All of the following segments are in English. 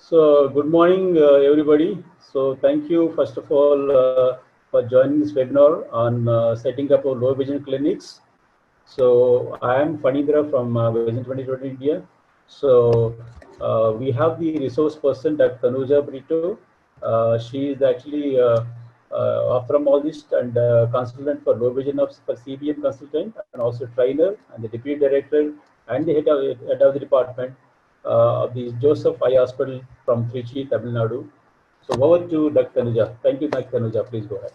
Good morning, everybody. So, thank you, first of all, for joining this webinar on setting up low vision clinics. So, I am Fanindra from Vision 2020 India. So, we have the resource person, Dr. Tanuja Brito. She is actually ophthalmologist and consultant for low vision for CBM consultant, and also trainer and the deputy director and the head of the department of the Joseph Eye Hospital from Trichy, Tamil Nadu. So over to Dr. Tanuja. Thank you, Dr. Tanuja. Please go ahead.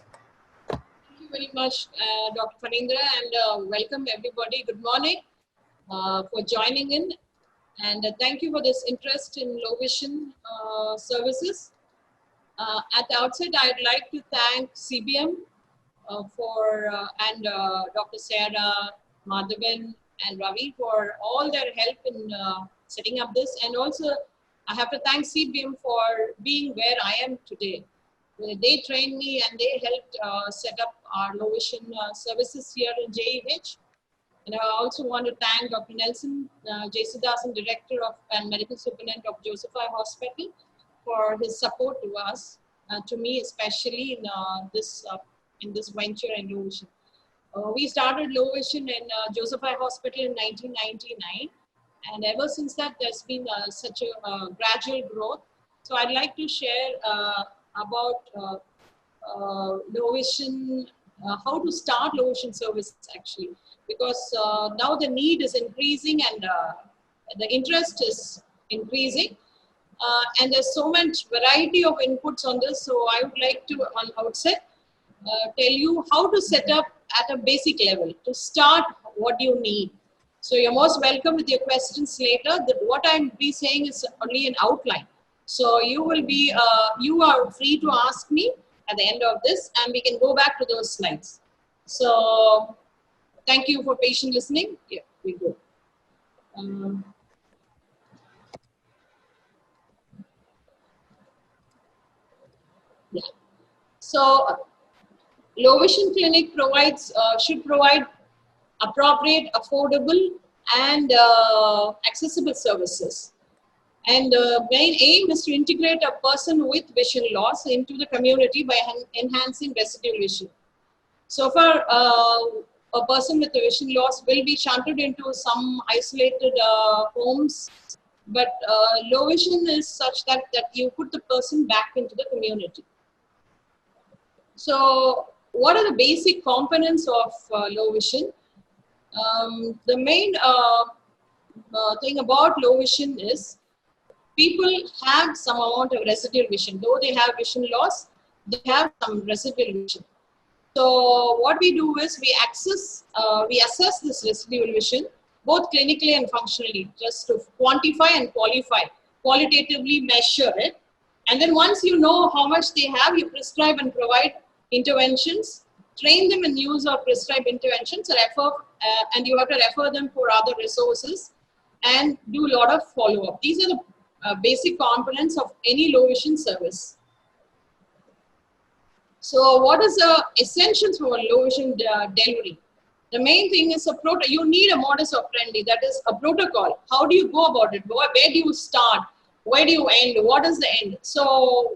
Thank you very much, Dr. Fanindra, and welcome everybody. Good morning for joining in, and thank you for this interest in low vision services. At the outset, I'd like to thank CBM and Dr. Sarah, Madhavan, and Ravi for all their help in setting up this, and also I have to thank CBM for being where I am today. They trained me and they helped set up our low vision services here in JEH. And I also want to thank Dr. Nelson Jesudasan, Director of and Medical Superintendent of Joseph Eye Hospital, for his support to us, to me especially in this venture in low vision. We started low vision in Joseph Eye Hospital in 1999, and ever since that there's been such a gradual growth. So I'd like to share about low vision, how to start low vision services actually, because now the need is increasing and the interest is increasing. And there's so much variety of inputs on this. So I would like to, on outset, tell you how to set up at a basic level. To start, what you need. So you're most welcome with your questions later. What I'm be saying is only an outline. So you are free to ask me at the end of this, and we can go back to those slides. So thank you for patient listening. Yeah, we go. Yeah. So low vision clinic should provide appropriate, affordable, and accessible services. And the main aim is to integrate a person with vision loss into the community by enhancing residual vision. So far, a person with a vision loss will be shunted into some isolated homes, but low vision is such that you put the person back into the community. So what are the basic components of low vision? The main thing about low vision is people have some amount of residual vision. Though they have vision loss, they have some residual vision. So what we do is we assess this residual vision both clinically and functionally, just to quantify and qualitatively measure it. And then once you know how much they have, you prescribe and provide interventions, train them in use of prescribed interventions, and you have to refer them for other resources and do a lot of follow-up. These are the basic components of any low vision service. So what is the essentials for a low vision delivery? The main thing is you need a modus operandi, that is a protocol. How do you go about it? Where do you start? Where do you end? What is the end? So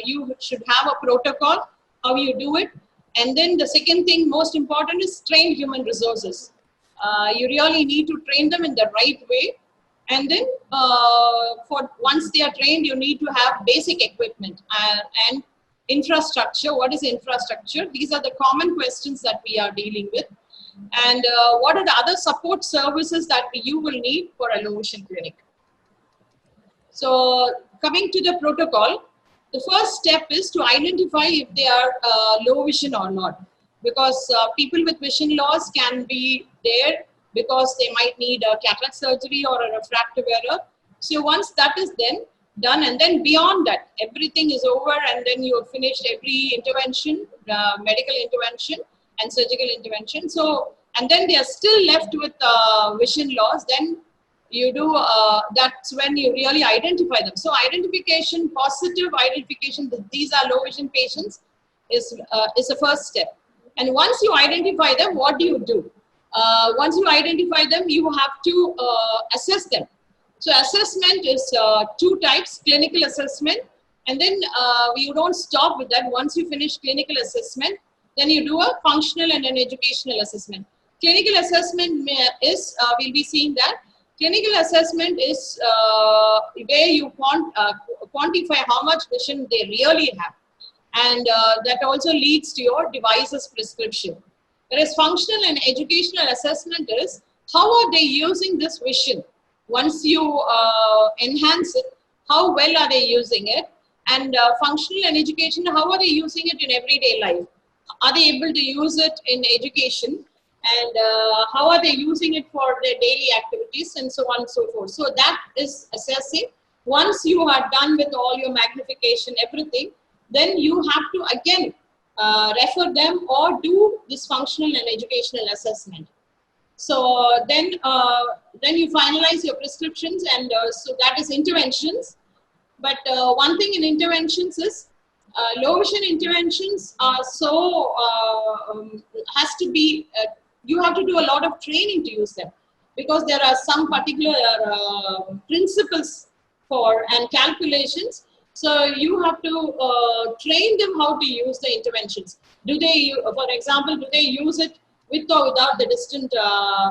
you should have a protocol, how you do it. And then the second thing, most important, is train human resources. You really need to train them in the right way. And then once they are trained, you need to have basic equipment and infrastructure. What is infrastructure? These are the common questions that we are dealing with. And what are the other support services that you will need for a low vision clinic? So coming to the protocol, the first step is to identify if they are low vision or not. Because people with vision loss can be there because they might need a cataract surgery or a refractive error. So once that is then done, and then beyond that, everything is over, and then you have finished every intervention, medical intervention and surgical intervention. So, and then they are still left with vision loss, then you do, that's when you really identify them. So identification, positive identification that these are low vision patients is the first step. And once you identify them, what do you do? Once you identify them, you have to assess them. So assessment is two types, clinical assessment, and then you don't stop with that. Once you finish clinical assessment, then you do a functional and an educational assessment. Clinical assessment is, we'll be seeing that. Clinical assessment is where you quantify how much vision they really have. And that also leads to your device's prescription. Whereas functional and educational assessment is how are they using this vision? Once you enhance it, how well are they using it? And functional and educational, how are they using it in everyday life? Are they able to use it in education? And how are they using it for their daily activities and so on and so forth. So that is assessing. Once you are done with all your magnification, everything, then you have to again refer them or do this functional and educational assessment. So then you finalize your prescriptions, and so that is interventions. But one thing in interventions is low vision interventions are so has to be you have to do a lot of training to use them, because there are some particular principles for and calculations. So you have to train them how to use the interventions. Do they, for example, do they use it with or without the distant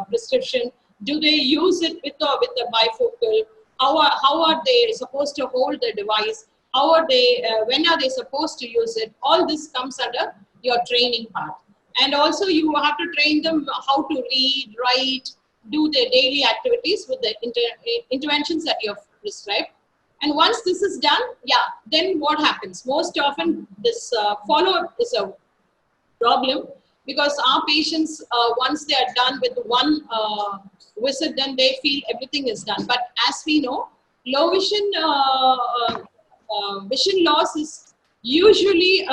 prescription? Do they use it with or with the bifocal? How are they supposed to hold the device? How are they, when are they supposed to use it? All this comes under your training part. And also you have to train them how to read, write, do their daily activities with the interventions that you have prescribed. And once this is done, yeah, then what happens? Most often this follow-up is a problem, because our patients, once they are done with one visit, then they feel everything is done. But as we know, low vision, vision loss is usually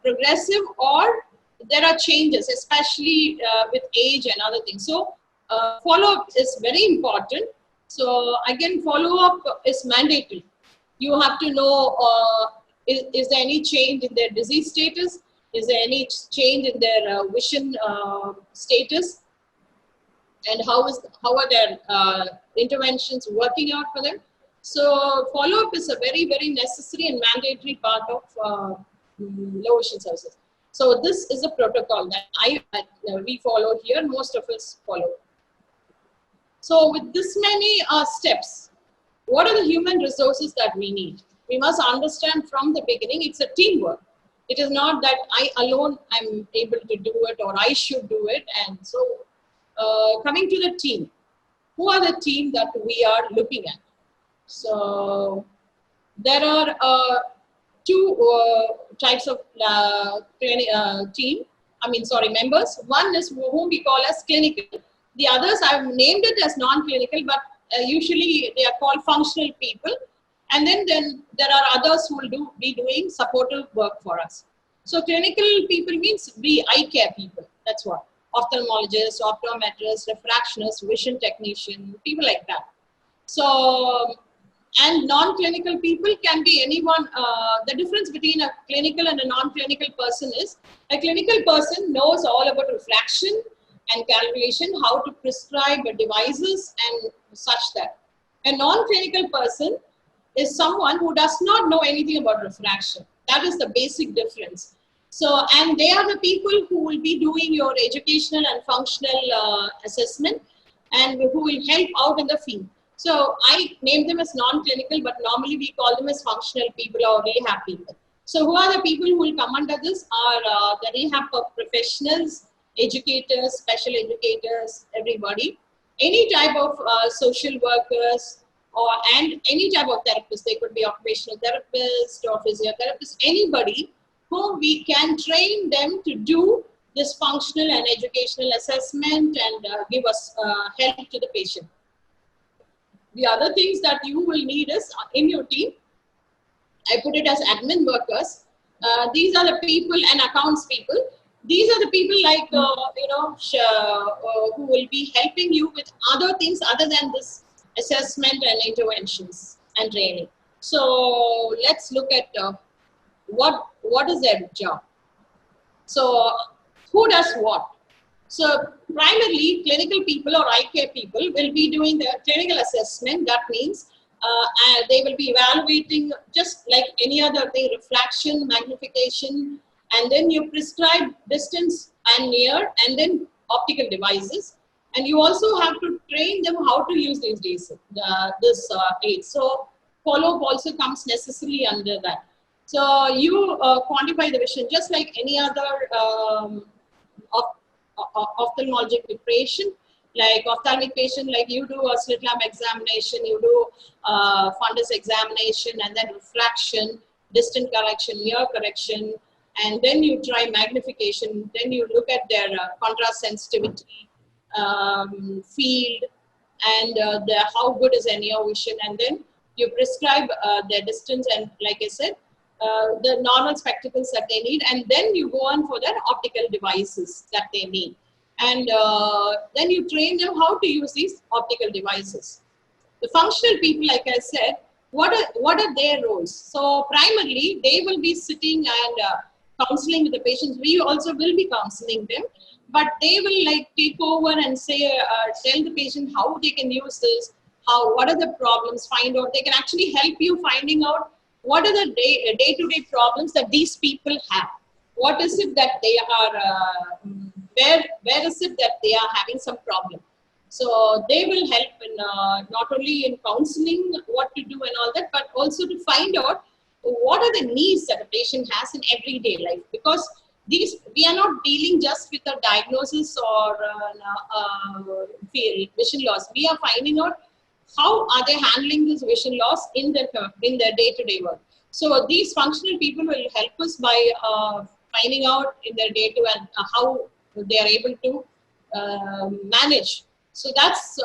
progressive, or there are changes, especially with age and other things. So follow-up is very important. So again, follow-up is mandatory. You have to know, is there any change in their disease status? Is there any change in their vision status? And how are their interventions working out for them? So follow-up is a very, very necessary and mandatory part of low vision services. So this is a protocol that we follow here. Most of us follow. So with this many steps, what are the human resources that we need? We must understand from the beginning, it's a teamwork. It is not that I alone am able to do it or I should do it. And so coming to the team, who are the team that we are looking at? So there are two types of members. One is whom we call as clinical. The others, I've named it as non-clinical, but usually they are called functional people. And then there are others who will be doing supportive work for us. So clinical people means eye care people. That's what. Ophthalmologists, optometrists, refractionists, vision technician, people like that. So, and non-clinical people can be anyone. The difference between a clinical and a non-clinical person is a clinical person knows all about refraction and calculation, how to prescribe devices and such that. A non-clinical person is someone who does not know anything about refraction. That is the basic difference. So, and they are the people who will be doing your educational and functional assessment, and who will help out in the field. So I name them as non-clinical, but normally we call them as functional people or rehab people. So who are the people who will come under this are the rehab professionals, educators, special educators, everybody. Any type of social workers and any type of therapists. They could be occupational therapists or physiotherapists, anybody whom we can train them to do this functional and educational assessment and give us help to the patient. The other things that you will need is in your team, I put it as admin workers. These are the people and accounts people. These are the people like, who will be helping you with other things other than this assessment and interventions and training. So let's look at what is their job. So who does what? So primarily, clinical people or eye care people will be doing the clinical assessment. That means they will be evaluating just like any other thing, refraction, magnification, and then you prescribe distance and near, and then optical devices. And you also have to train them how to use these days, this aid. So follow-up also comes necessarily under that. So you quantify the vision just like any other ophthalmologic patient, like ophthalmic patient, like you do a slit lamp examination, you do fundus examination, and then refraction, distant correction, near correction, and then you try magnification, then you look at their contrast sensitivity, field, and how good is their near vision, and then you prescribe their distance and, like I said, the normal spectacles that they need, and then you go on for their optical devices that they need. And then you train them how to use these optical devices. The functional people, like I said, what are their roles? So primarily, they will be sitting and counseling with the patients. We also will be counseling them, but they will like take over and say, tell the patient how they can use this, what are the problems, find out. They can actually help you finding out what are the day-to-day problems that these people have. What is it that they are, where is it that they are having some problem? So they will help in not only in counseling what to do and all that, but also to find out what are the needs that a patient has in everyday life. Because we are not dealing just with a diagnosis or vision loss. We are finding out how are they handling this vision loss in their day-to-day work. So these functional people will help us by finding out in their day-to-day and how they are able to manage. So that's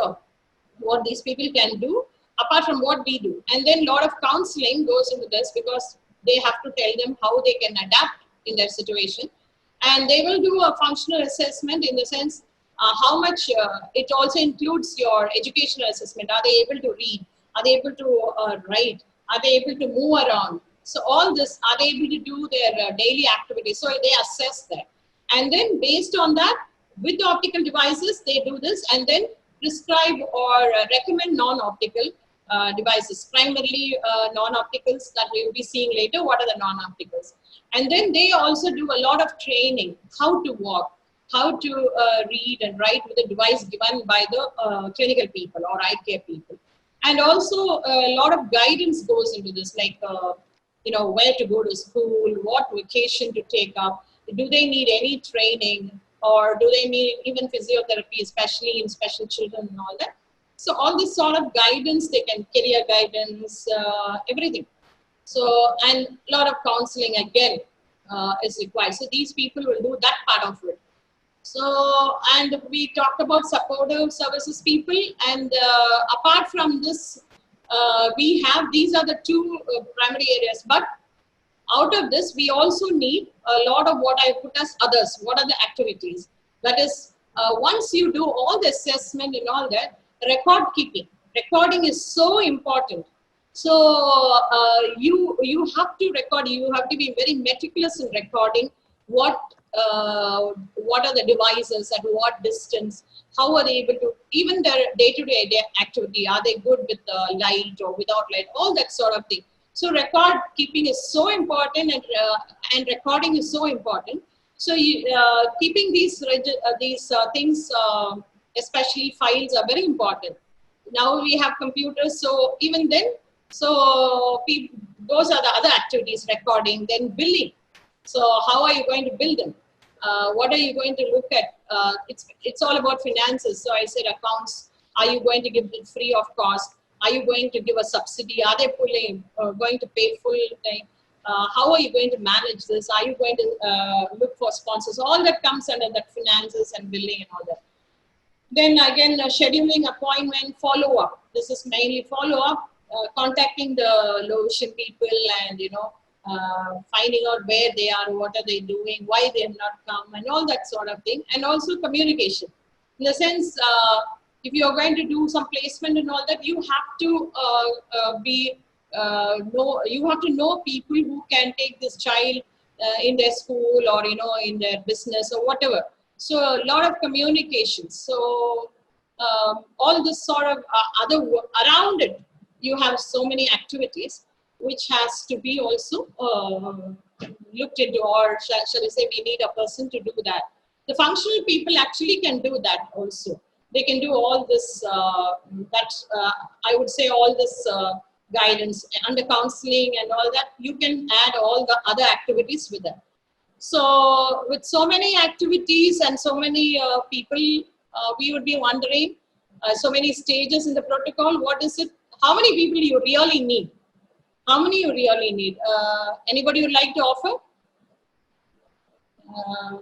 what these people can do apart from what we do. And then a lot of counseling goes into this because they have to tell them how they can adapt in their situation. And they will do a functional assessment in the sense how much it also includes your educational assessment. Are they able to read? Are they able to write? Are they able to move around? So all this, are they able to do their daily activities? So they assess that. And then based on that, with the optical devices, they do this and then prescribe or recommend non-optical devices, primarily non-opticals that we will be seeing later. What are the non-opticals? And then they also do a lot of training, how to walk, how to read and write with a device given by the clinical people or eye care people. And also a lot of guidance goes into this, like, where to go to school, what vacation to take up, do they need any training, or do they need even physiotherapy, especially in special children and all that. So all this sort of guidance, they can career guidance, everything. So, and a lot of counseling again is required. So these people will do that part of it. So, and we talked about supportive services people, and apart from this, we have, these are the two primary areas, but out of this, we also need a lot of what I put as others. What are the activities? That is, once you do all the assessment and all that, record keeping. Recording is so important. So you have to record. You have to be very meticulous in recording what are the devices, at what distance, how are they able to, even their day-to-day activity, are they good with light or without light, all that sort of thing. So record keeping is so important, and recording is so important. So keeping these things, especially files, are very important. Now we have computers, so even then, so those are the other activities, recording, then billing. So how are you going to bill them? What are you going to look at? It's all about finances. So I said accounts, are you going to give it free of cost? Are you going to give a subsidy? Are they going to pay full time? How are you going to manage this? Are you going to look for sponsors? All that comes under that finances and billing and all that. Then again, scheduling appointment, follow-up. This is mainly follow-up, contacting the low vision people and, finding out where they are, what are they doing, why they have not come, and all that sort of thing. And also communication. In the sense, if you are going to do some placement and all that, you have to you have to know people who can take this child in their school or in their business or whatever. So a lot of communication. So all this sort of other work around it, you have so many activities which has to be also looked into, or shall I say, we need a person to do that. The functional people actually can do that also. They can do all this, I would say all this guidance under counseling and all that. You can add all the other activities with them. So with so many activities and so many people, we would be wondering, so many stages in the protocol, what is it? How many people you really need? How many you really need? Anybody would like to offer?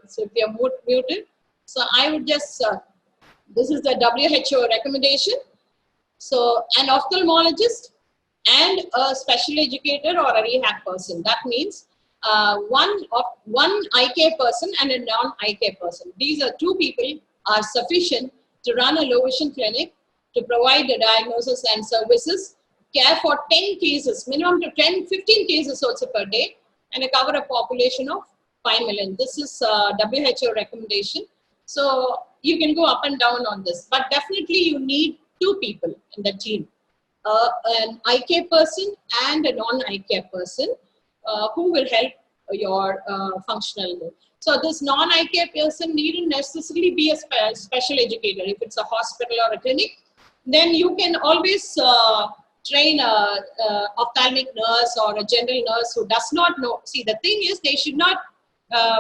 So if you're muted. So I would just, this is the WHO recommendation. So an ophthalmologist and a special educator or a rehab person. That means one eye care person and a non-eye care person. These are two people are sufficient to run a low vision clinic, to provide the diagnosis and services, care for 10 cases, minimum to 10, 15 cases also per day, and cover a population of 5 million. This is WHO recommendation. So you can go up and down on this, but definitely you need two people in the team, an eye care person and a non-eye care person who will help your functional. So this non-eye care person needn't necessarily be a special educator. If it's a hospital or a clinic, then you can always train a ophthalmic nurse or a general nurse who does not know. See, the thing is, they should not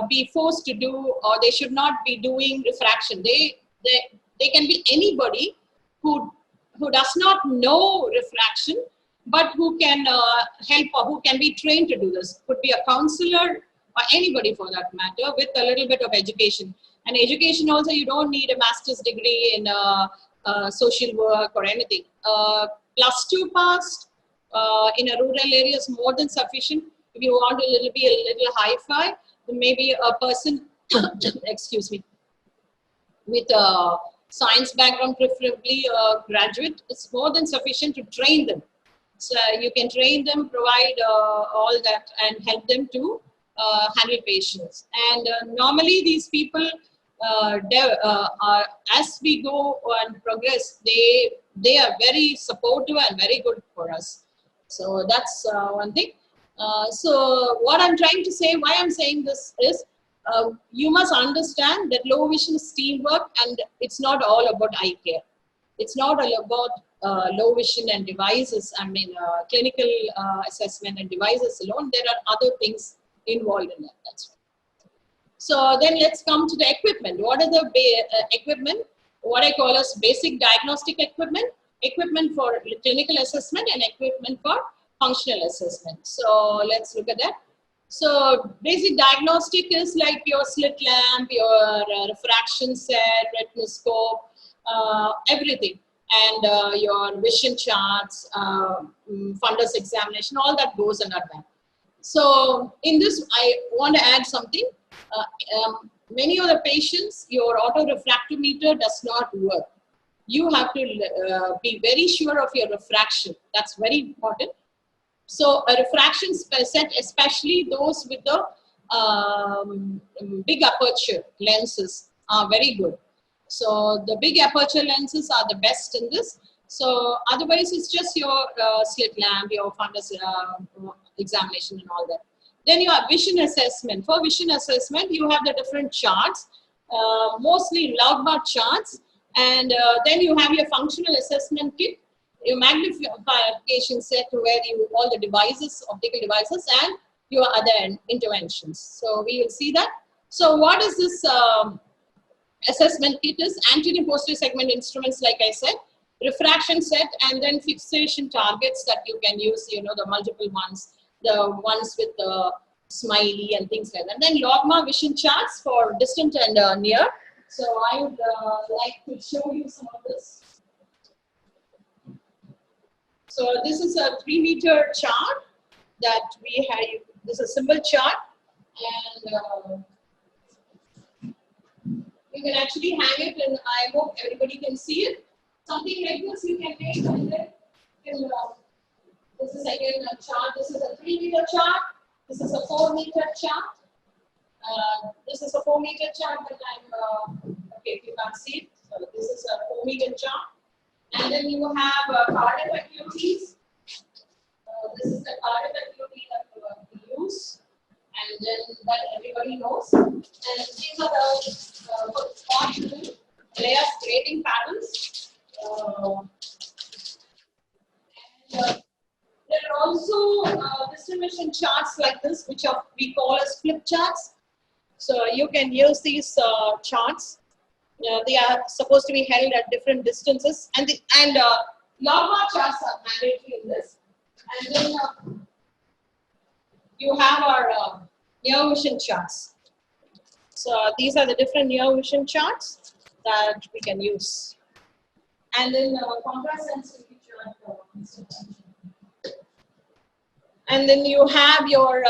be forced to do, or they should not be doing refraction. They can be anybody who does not know refraction, but who can help, or who can be trained to do this. Could be a counselor or anybody for that matter, with a little bit of education. And education also, you don't need a master's degree in social work or anything. +2 passed in a rural area is more than sufficient. If you want be a little hi-fi, then maybe a person, excuse me, with a science background, preferably a graduate, it's more than sufficient to train them. So you can train them, provide all that, and help them to handle patients. And normally these people, as we go and progress, they are very supportive and very good for us. So that's one thing. So what I'm trying to say, why I'm saying this is, you must understand that low vision is teamwork, and it's not all about eye care. It's not all about low vision and devices. I mean, clinical assessment and devices alone. There are other things involved in that. That's right. So then let's come to the equipment. What are the equipment? What I call as basic diagnostic equipment, equipment for clinical assessment, and equipment for functional assessment. So let's look at that. So basic diagnostic is like your slit lamp, your refraction set, retinoscope, everything, and your vision charts, fundus examination, all that goes under that. So in this, I want to add something. Many of the patients, your autorefractometer does not work. You have to be very sure of your refraction. That's very important. So a refraction set, especially those with the big aperture lenses, are very good. So the big aperture lenses are the best in this. So otherwise, it's just your slit lamp, your fundus examination and all that. Then you have vision assessment. For vision assessment, you have the different charts, mostly Logmark charts. And then you have your functional assessment kit, your magnification set where you all the devices, optical devices, and your other interventions. So we will see that. So what is this assessment kit is? Anterior posterior segment instruments, like I said, refraction set, and then fixation targets that you can use, you know, the multiple ones, the ones with the smiley and things like that. And then Logmark vision charts for distant and near. So I would like to show you some of this. So this is a 3-meter chart that we have. This is a symbol chart, and you can actually hang it, and I hope everybody can see it. Something like this you can make, and then this is again a chart. This is a 3-meter chart. This is a 4-meter chart. This is a 4-meter chart that I'm, okay, if you can't see it. So this is a 4-meter chart. And then you have cardiac activities. This is the cardiac activity that we use. And then that everybody knows. And these are the layers grading patterns. There are also distribution charts like this, which we call as flip charts. So you can use these charts. They are supposed to be held at different distances, and log charts are mandatory in this. And then you have our near vision charts. So these are the different near vision charts that we can use. And then contrast sensitivity chart. And then you have your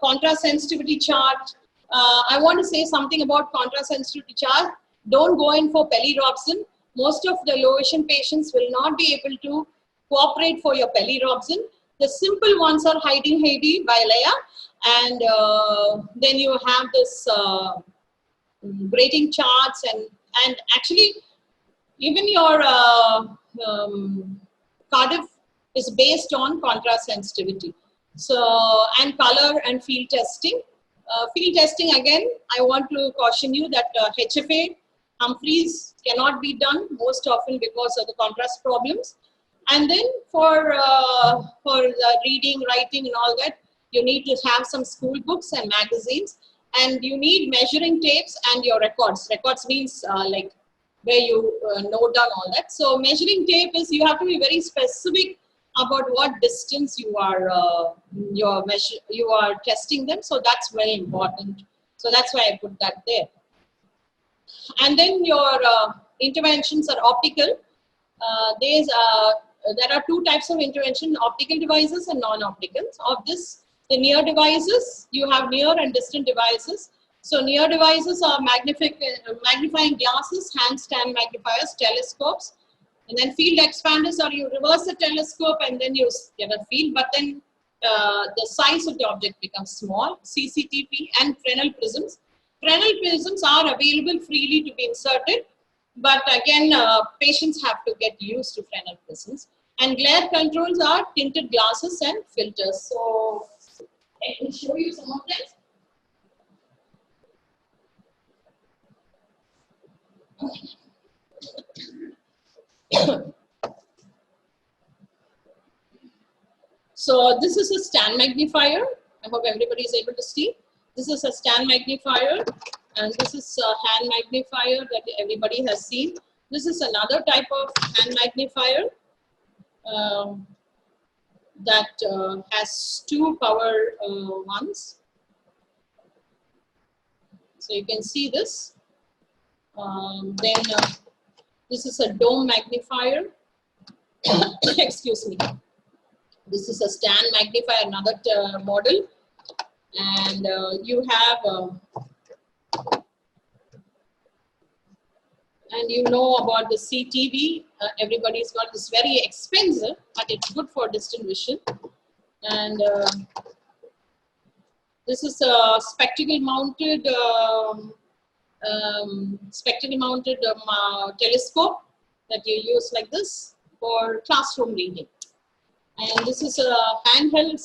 contrast sensitivity chart. I want to say something about contrast sensitivity chart. Don't go in for Pelli-Robson. Most of the low vision patients will not be able to cooperate for your Pelli-Robson. The simple ones are Hiding Heidi by Leia. And then you have this grading charts and actually even your Cardiff is based on contrast sensitivity. So, and color and field testing. Field testing, again, I want to caution you that HFA, Humphreys cannot be done most often because of the contrast problems. And then for the reading, writing and all that, you need to have some school books and magazines, and you need measuring tapes and your records. Records means like where you note down all that. So measuring tape is, you have to be very specific about what distance you are testing them. So that's very important. So that's why I put that there. And then your interventions are optical. There are two types of intervention: optical devices and non-optical. Of this, the near devices, you have near and distant devices. So near devices are magnifying glasses, handstand magnifiers, telescopes. And then field expanders are, you reverse the telescope and then you get a field, but then the size of the object becomes small. CCTP and Fresnel prisms. Fresnel prisms are available freely to be inserted, but again, patients have to get used to Fresnel prisms. And glare controls are tinted glasses and filters. So I can show you some of them. So this is a stand magnifier. I hope everybody is able to see. This is a stand magnifier, and this is a hand magnifier that everybody has seen. This is another type of hand magnifier that has two power ones. So you can see this. This is a dome magnifier. Excuse me. This is a stand magnifier, another model. And you have, and you know about the CTV. Everybody's got this, very expensive, but it's good for distant vision. And this is a spectacle mounted telescope that you use like this for classroom reading. And this is a handheld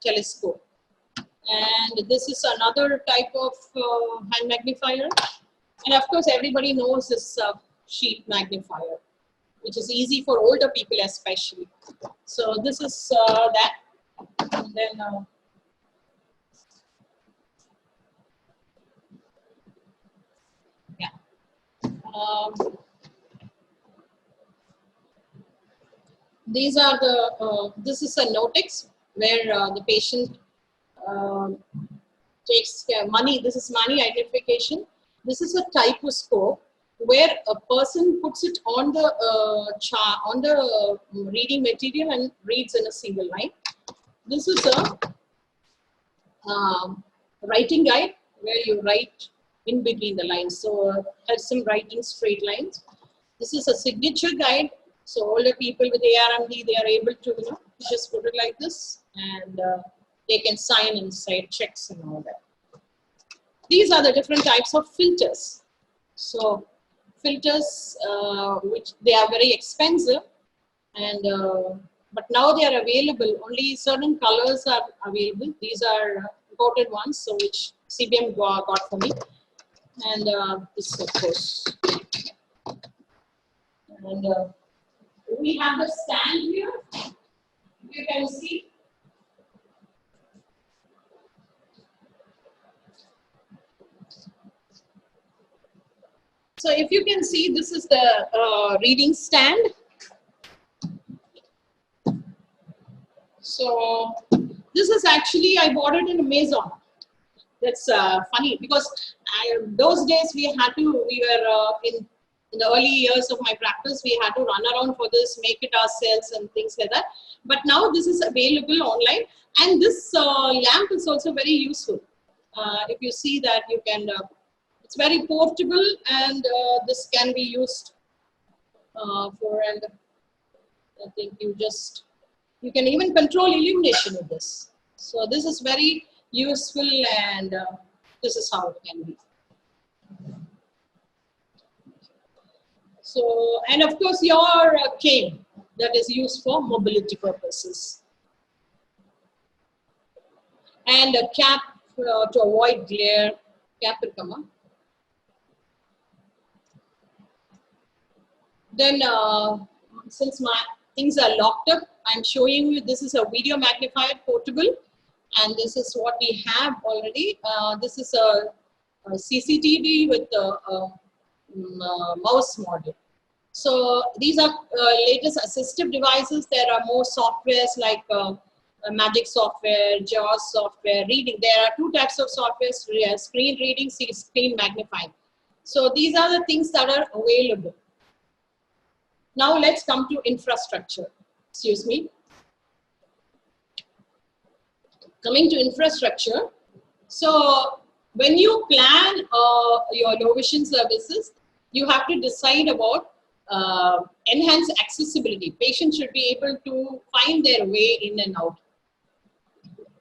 telescope. And this is another type of hand magnifier. And of course, everybody knows this sheet magnifier, which is easy for older people especially. So this is that. And then these are the, this is a Notex where the patient takes money. This is money identification. This is a typoscope where a person puts it on the reading material and reads in a single line. This is a writing guide where you write in between the lines. So has some writing straight lines. This is a signature guide. So older people with ARMD, they are able to, you know, just put it like this, and they can sign inside checks and all that. these are the different types of filters. So filters, which they are very expensive, and but now they are available. Only certain colors are available. These are imported ones, so which CBM got for me, and this of course. And we have the stand here. You can see. So if you can see, this is the reading stand. So this is actually, I bought it in Amazon. That's funny because those days we were in the early years of my practice, we had to run around for this, make it ourselves and things like that. But now this is available online, and this lamp is also very useful. If you see that, you can, it's very portable, and this can be used for, and I think you can even control illumination with this. So this is very useful, and this is how it can be. So, and of course your cane that is used for mobility purposes. And a cap to avoid glare, cap will come up. Then since my things are locked up, I'm showing you, this is a video magnifier portable, and this is what we have already. This is a CCTV with a mouse model. So these are latest assistive devices. There are more softwares like Magic software, JAWS software, reading. There are two types of software, screen reading, screen magnifying. So these are the things that are available. Now let's come to infrastructure. Excuse me. Coming to infrastructure. So when you plan your low vision services, you have to decide about enhanced accessibility. Patients should be able to find their way in and out.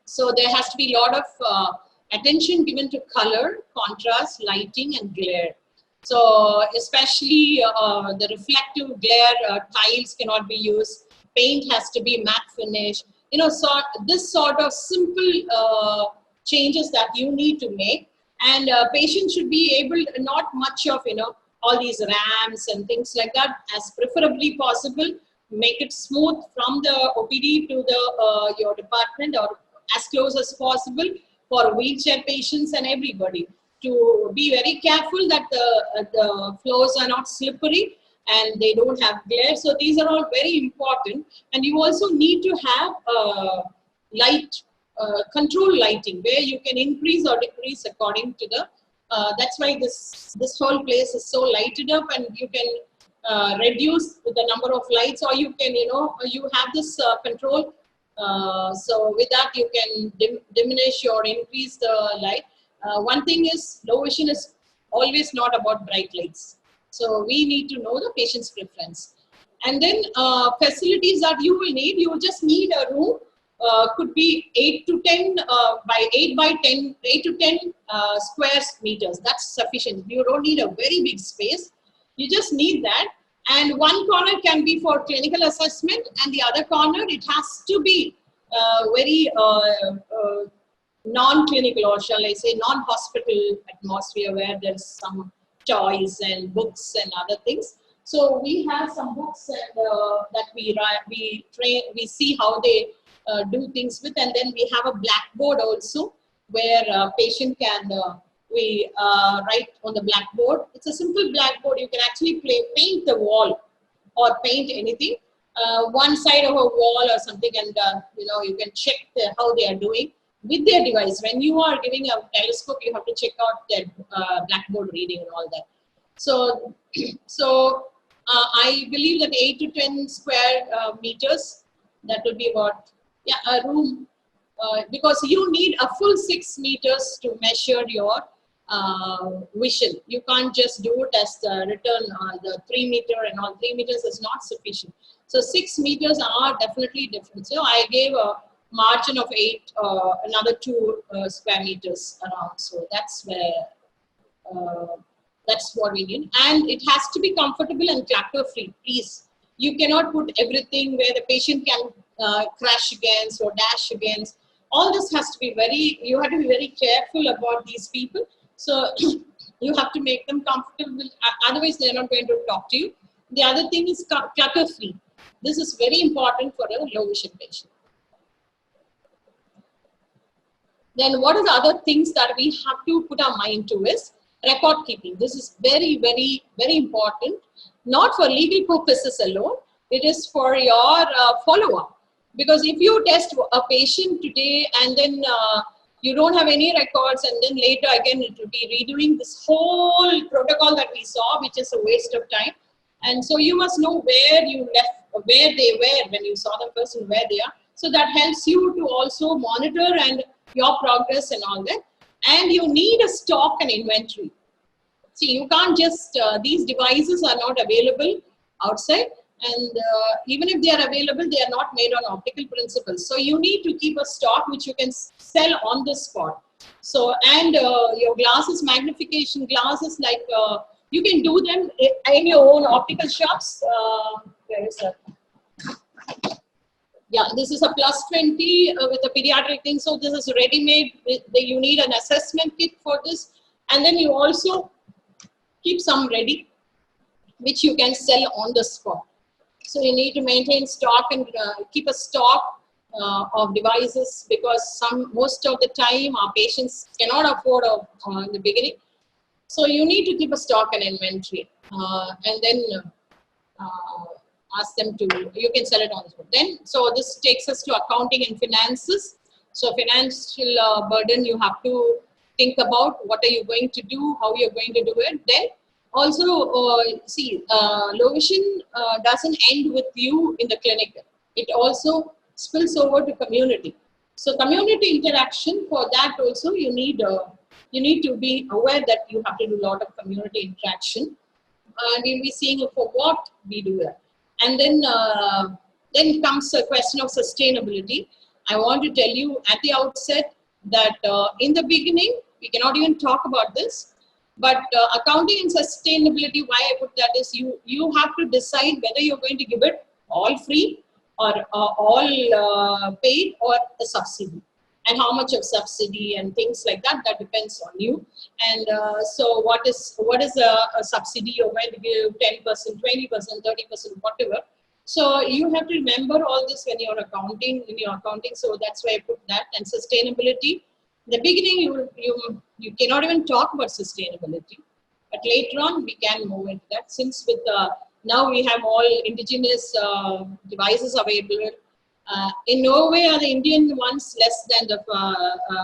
So there has to be a lot of attention given to color, contrast, lighting, and glare. So especially the reflective glare tiles cannot be used. Paint has to be matte finish. You know, so this sort of simple changes that you need to make, and patients should be able, not much of, you know, all these ramps and things like that, as preferably possible. Make it smooth from the OPD to the your department, or as close as possible for wheelchair patients and everybody. To be very careful that the floors are not slippery and they don't have glare. So these are all very important. And you also need to have light, control lighting, where you can increase or decrease according to the, that's why this whole place is so lighted up, and you can reduce the number of lights, or you can, you know, you have this control. So with that, you can diminish or increase the light. One thing is, low vision is always not about bright lights. So we need to know the patient's preference. And then facilities that you will need, you will just need a room, could be 8 to 10 by 8 by 10, 8 to 10 square meters. That's sufficient. You don't need a very big space. You just need that. And one corner can be for clinical assessment, and the other corner, it has to be very non-clinical, or shall I say non-hospital atmosphere, where there's some toys and books and other things. So we have some books and that we see how they do things with, and then we have a blackboard also, where patient can write on the blackboard. It's a simple blackboard. You can actually paint the wall or paint anything, one side of a wall or something, and you know, you can check how they are doing with their device. When you are giving a telescope, you have to check out their blackboard reading and all that. So, I believe that 8 to 10 square meters, that will be about, yeah, a room, because you need a full 6 meters to measure your vision. You can't just do it as the return on the 3 meter and all. 3 meters is not sufficient. So 6 meters are definitely different. So I gave margin of 8, another 2 square meters around. So that's where, that's what we need. And it has to be comfortable and clutter free, please. You cannot put everything where the patient can crash against or dash against. All this has to be you have to be very careful about these people. So you have to make them comfortable, otherwise they're not going to talk to you. The other thing is clutter free. This is very important for a low vision patient. Then what are the other things that we have to put our mind to is record keeping. This is very, very, very important, not for legal purposes alone. It is for your follow-up. Because if you test a patient today and then you don't have any records, and then later again it will be redoing this whole protocol that we saw, which is a waste of time. And so you must know where you left, where they were when you saw them first and where they are. So that helps you to also monitor and your progress and all that. And you need a stock and inventory. See, you can't just, these devices are not available outside. And even if they are available, they are not made on optical principles. So you need to keep a stock which you can sell on the spot. So, and your glasses, magnification glasses, like you can do them in your own optical shops. Where is that? Yeah, this is a +20 with a pediatric thing. So this is ready-made. You need an assessment kit for this. And then you also keep some ready, which you can sell on the spot. So you need to maintain stock and keep a stock of devices, because most of the time our patients cannot afford in the beginning. So you need to keep a stock and inventory, and then ask them to, you can sell it on the spot. Then, so this takes us to accounting and finances. So financial burden, you have to think about what are you going to do, how you're going to do it. Then also, low vision doesn't end with you in the clinic. It also spills over to community. So community interaction, for that also you need to be aware that you have to do a lot of community interaction. And you'll be seeing for what we do that. And then comes a question of sustainability. I want to tell you at the outset that in the beginning, we cannot even talk about this. But accounting and sustainability, why I put that is you have to decide whether you're going to give it all free or all paid or a subsidy, and how much of subsidy and things like that. That depends on you. And so what is a subsidy? You're going to give 10%, 20%, 30%, whatever. So you have to remember all this when you're accounting, in your accounting. So that's why I put that. And sustainability. In the beginning, you cannot even talk about sustainability, but later on we can move into that. Since with now we have all indigenous devices available. In no way are the Indian ones less than the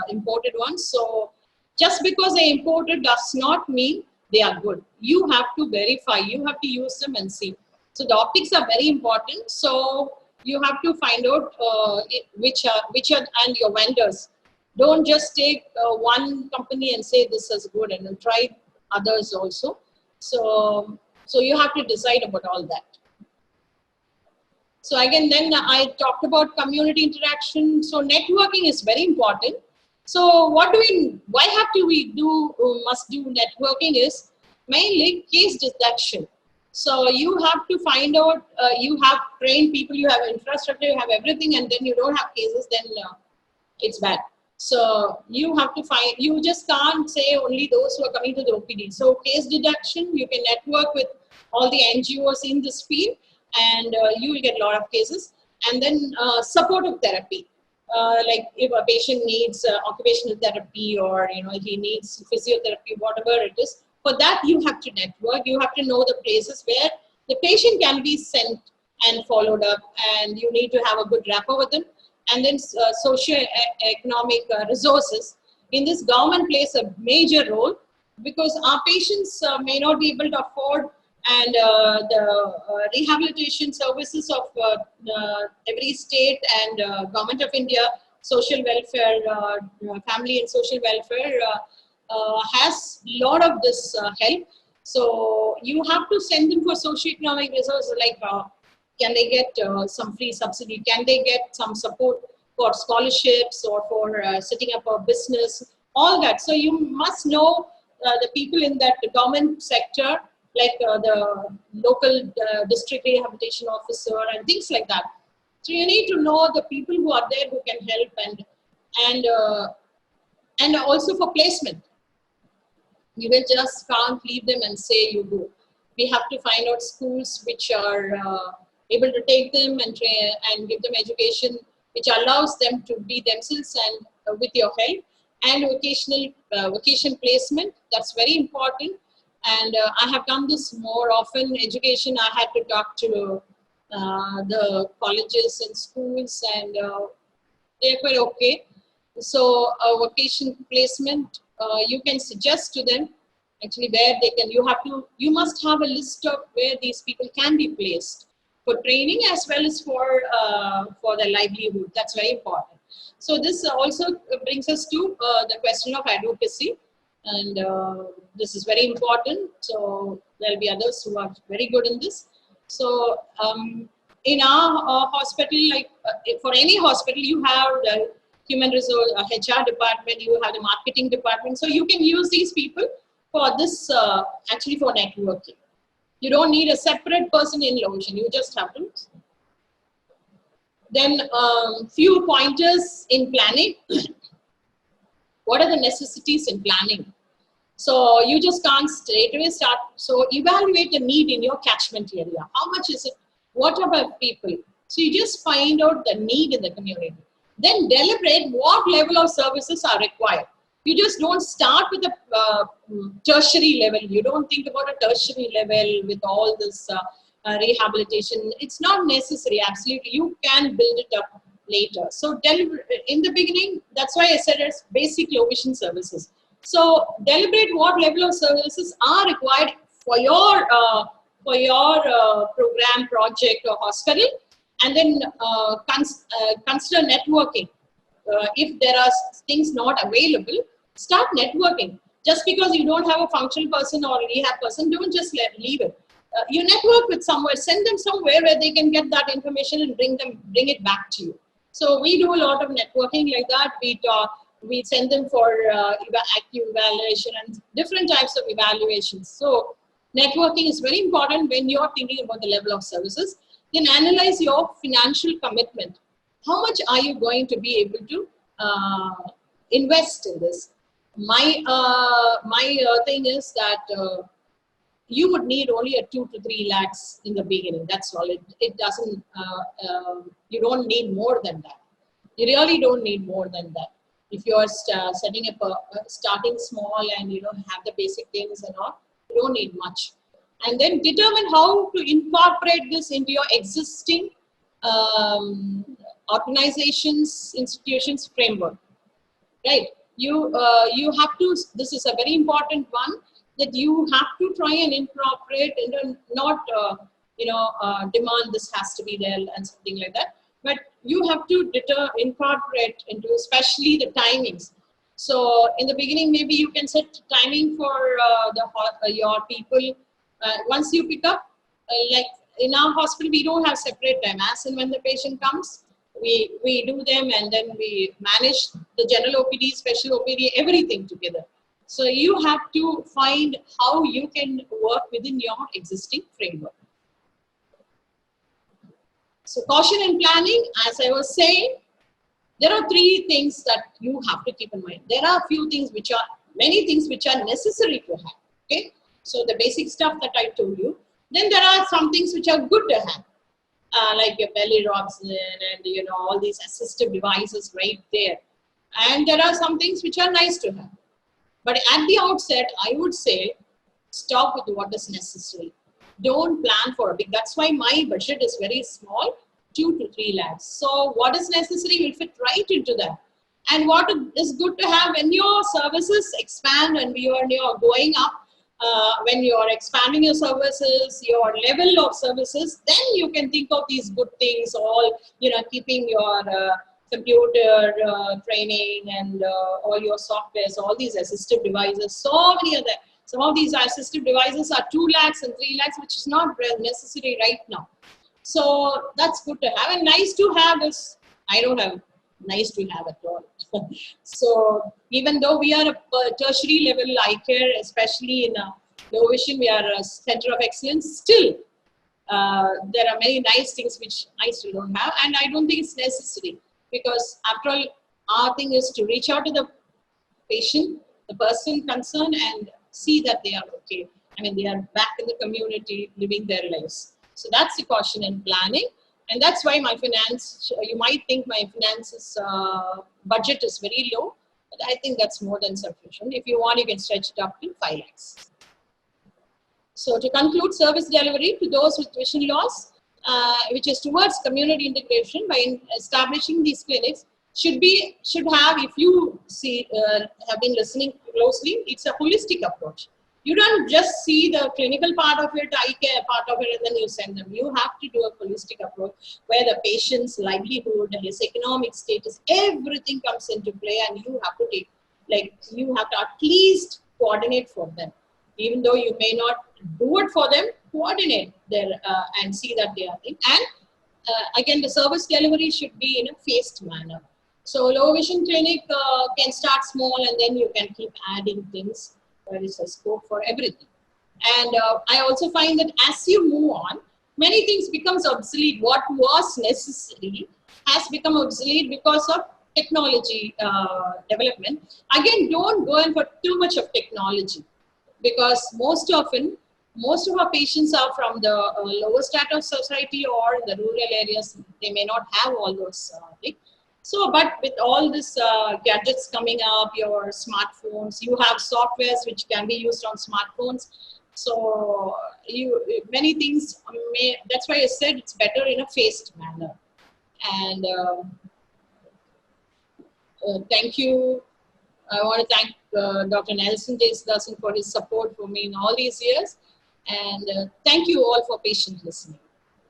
imported ones. So just because they imported does not mean they are good. You have to verify. You have to use them and see. So the optics are very important. So you have to find out which are and your vendors. Don't just take one company and say this is good, and then try others also. So you have to decide about all that. So again, then I talked about community interaction. So networking is very important. So why must do networking is mainly case detection. So you have to find out, you have trained people, you have infrastructure, you have everything, and then you don't have cases, then it's bad. So you have to find, you just can't say only those who are coming to the OPD. So case detection, you can network with all the NGOs in this field, and you will get a lot of cases. And then supportive therapy, like if a patient needs occupational therapy, or he needs physiotherapy, whatever it is. For that, you have to network. You have to know the places where the patient can be sent and followed up, and you need to have a good rapport with them. And then socio-economic resources. In this, government plays a major role, because our patients may not be able to afford, and the rehabilitation services of every state and Government of India, social welfare, family and social welfare has a lot of this help. So you have to send them for socio-economic resources, like can they get some free subsidy? Can they get some support for scholarships or for setting up a business, all that. So you must know the people in that government sector, like the local district rehabilitation officer and things like that. So you need to know the people who are there who can help, and also for placement. You will just can't leave them and say you go. We have to find out schools which are able to take them and train and give them education which allows them to be themselves and with your help, and vocation placement. That's very important. And I have done this more often. Education, I had to talk to the colleges and schools, and they're quite okay. So vocation placement, you can suggest to them actually where they can. You must have a list of where these people can be placed for training as well as for their livelihood. That's very important. So this also brings us to the question of advocacy, and this is very important. So there'll be others who are very good in this. So in our hospital, like for any hospital, you have the human resource HR department, you have the marketing department. So you can use these people for this, actually for networking. You don't need a separate person in Lovision. You just have to. Then few pointers in planning. What are the necessities in planning? So you just can't straight away start. So evaluate the need in your catchment area. How much is it? What about people? So you just find out the need in the community. Then deliberate what level of services are required. You just don't start with a tertiary level. You don't think about a tertiary level with all this rehabilitation. It's not necessary, absolutely. You can build it up later. So in the beginning, that's why I said it's basic Lovision services. So deliberate what level of services are required for your program, project or hospital, and then consider networking. If there are things not available, start networking. Just because you don't have a functional person or a rehab person, don't just leave it. You network with somewhere, send them somewhere where they can get that information and bring it back to you. So we do a lot of networking like that. We send them for active evaluation and different types of evaluations. So networking is very important when you're thinking about the level of services. Then analyze your financial commitment. How much are you going to be able to invest in this? My thing is that you would need only a 2 to 3 lakhs in the beginning. That's all. It doesn't. You don't need more than that. You really don't need more than that. If you are setting up starting small and have the basic things and all, you don't need much. And then determine how to incorporate this into your existing organizations, institutions framework. Right? You have to. This is a very important one, that you have to try and incorporate into not demand this has to be there and something like that. But you have to incorporate into especially the timings. So in the beginning, maybe you can set timing for your people. Once you pick up, like in our hospital, we don't have separate time. As and when the patient comes, we do them, and then we manage the general OPD, special OPD, everything together. So you have to find how you can work within your existing framework. So caution in planning, as I was saying, there are 3 things that you have to keep in mind. There are many things which are necessary to have. Okay, so the basic stuff that I told you. Then there are some things which are good to have, like your belly rocks and all these assistive devices right there. And there are some things which are nice to have. But at the outset, I would say, stop with what is necessary. Don't plan for a big. That's why my budget is very small, 2 to 3 lakhs. So what is necessary will fit right into that. And what is good to have when your services expand and when you're going up, when you're expanding your services, your level of services, then you can think of these good things, all, keeping your computer training and all your softwares, all these assistive devices, so many of them. Some of these assistive devices are 2 lakhs and 3 lakhs, which is not necessary right now. So that's good to have. And nice to have is, I don't have nice to have at all. So even though we are a tertiary level eye care, especially in low vision, we are a center of excellence. Still, there are many nice things which I still don't have, and I don't think it's necessary, because after all, our thing is to reach out to the patient, the person concerned, and see that they are okay. I mean, they are back in the community, living their lives. So that's the caution and planning. And that's why my finance, you might think my finances budget is very low, but I think that's more than sufficient. If you want, you can stretch it up to 5 lakhs. So to conclude, service delivery to those with vision loss, which is towards community integration by establishing these clinics, should have, if you see, have been listening closely, it's a holistic approach. You don't just see the clinical part of it, eye care part of it, and then you send them. You have to do a holistic approach where the patient's livelihood, his economic status, everything comes into play, and you have to take, you have to at least coordinate for them. Even though you may not do it for them, coordinate there and see that they are in. And again, the service delivery should be in a phased manner. So low vision clinic can start small, and then you can keep adding things. There is a scope for everything. And I also find that as you move on, many things becomes obsolete. What was necessary has become obsolete because of technology development. Again, don't go in for too much of technology, because most of our patients are from the lower strata of society or in the rural areas. They may not have all those things. So, but with all this gadgets coming up, your smartphones, you have softwares which can be used on smartphones. So, many things that's why I said it's better in a phased manner. And thank you. I want to thank Dr. Nelson Jesudasan for his support for me in all these years. And thank you all for patient listening.